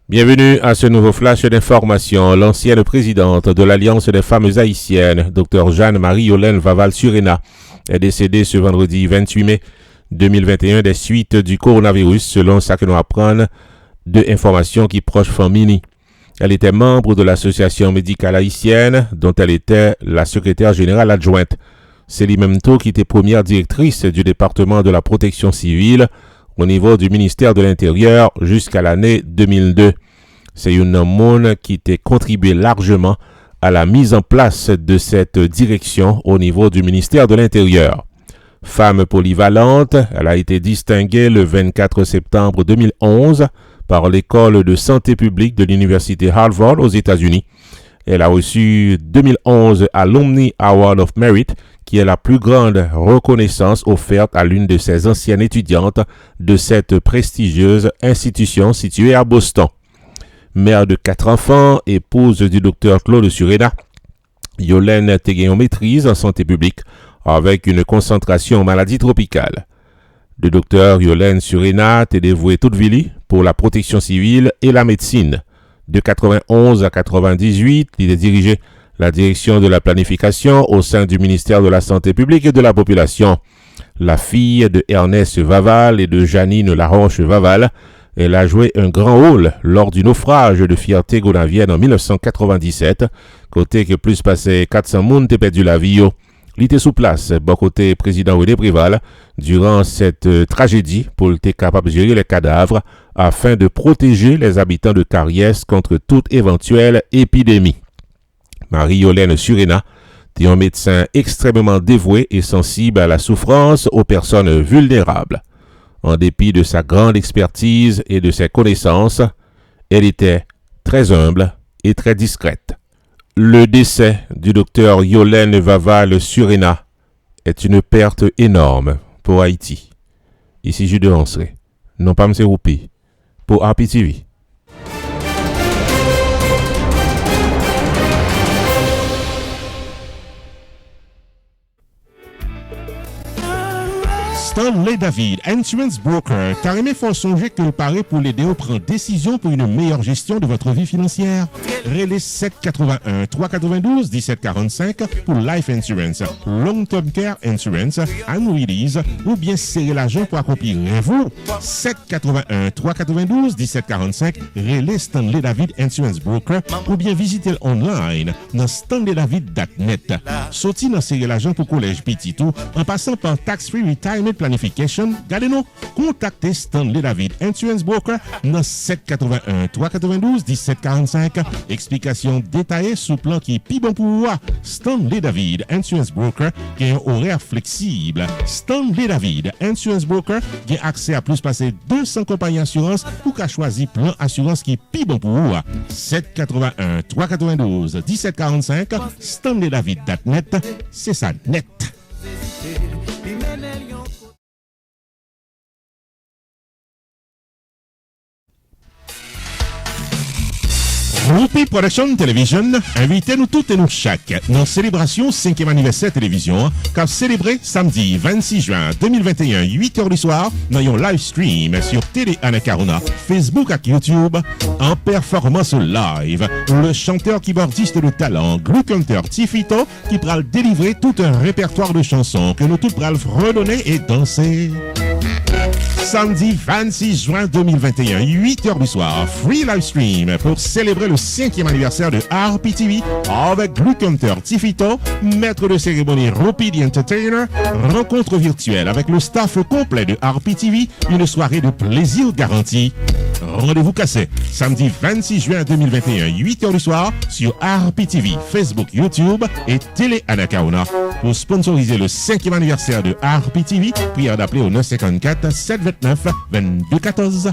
Bienvenue à ce nouveau flash d'information. L'ancienne présidente de l'Alliance des femmes haïtiennes, Dr Jeanne-Marie-Yolène Vaval-Surena, est décédée ce vendredi 28 mai 2021 des suites du coronavirus, selon ce que nous apprenons de informations qui proches famille. Elle était membre de l'Association médicale haïtienne, dont elle était la secrétaire générale adjointe. Célie Memto, qui était première directrice du département de la protection civile au niveau du ministère de l'Intérieur jusqu'à l'année 2002. C'est une monde qui a contribué largement à la mise en place de cette direction au niveau du ministère de l'Intérieur. Femme polyvalente, elle a été distinguée le 24 septembre 2011 par l'École de santé publique de l'Université Harvard aux États-Unis. Elle a reçu 2011 Alumni Award of Merit, qui est la plus grande reconnaissance offerte à l'une de ses anciennes étudiantes de cette prestigieuse institution située à Boston. Mère de 4 enfants, épouse du docteur Claude Surena, Yolène a gagné une maîtrise en santé publique avec une concentration en maladies tropicales. Le docteur Yolène Surena est dévoué toute vie pour la protection civile et la médecine. De 91 à 98, il a dirigé la direction de la planification au sein du ministère de la Santé publique et de la Population. La fille de Ernest Vaval et de Janine Laroche-Vaval, elle a joué un grand rôle lors du naufrage de Fierté Gonavienne en 1997, côté que plus passé 400 moun t'es perdu la vie. Il était sous place, bon côté président René Préval, durant cette tragédie pour être capable de gérer les cadavres afin de protéger les habitants de Carriès contre toute éventuelle épidémie. Marie-Yolène Surena est un médecin extrêmement dévoué et sensible à la souffrance aux personnes vulnérables. En dépit de sa grande expertise et de ses connaissances, elle était très humble et très discrète. Le décès du docteur Yolène Vaval-Surena est une perte énorme pour Haïti. Ici Jude Hansré, non pas M. Roupi, pour RPTV. Stanley David, Insurance Broker, carrément faut songer que le pari pour l'aider à prendre décision pour une meilleure gestion de votre vie financière. Relais 781 392 1745 pour Life Insurance, Long Term Care Insurance, Annuities ou bien serrer l'argent pour accomplir vous. 781 392 1745 Relais Stanley David Insurance Broker ou bien visiter online dans stanleydavid.net. Sorti dans serrer l'argent pour collège petit tout en passant par Tax Free Retirement Planification, gardez-nous, contactez Stanley David Insurance Broker dans 781 392 1745. Explication détaillée sous plan qui est plus bon pour vous. Stanley David Insurance Broker qui a un horaire flexible. Stanley David Insurance Broker qui a accès à plus passer 200 compagnies assurance pour qu'à choisir plan assurance qui est plus bon pour vous. 781 392 1745 StanleyDavid.net, c'est ça net. Roupi Production Television invite nous toutes et nous chaque dans célébration 5e anniversaire télévision qu'a célébré samedi 26 juin 2021 8h du soir dans un live stream sur Télé Anacarona, Facebook et YouTube en performance live. Le chanteur keyboardiste de talent Gluck Hunter Tifito qui pourra délivrer tout un répertoire de chansons que nous tous pourrons redonner et danser. Samedi 26 juin 2021, 8h du soir, free live stream pour célébrer le 5e anniversaire de RPTV avec Gluck Hunter Tifito, maître de cérémonie Roupi the Entertainer, rencontre virtuelle avec le staff complet de RPTV, une soirée de plaisir garantie. Rendez-vous cassé, samedi 26 juin 2021, 8h du soir, sur RPTV, Facebook, YouTube et Télé Anacarona. Pour sponsoriser le 5e anniversaire de RPTV, prière d'appeler au 954 729 2214.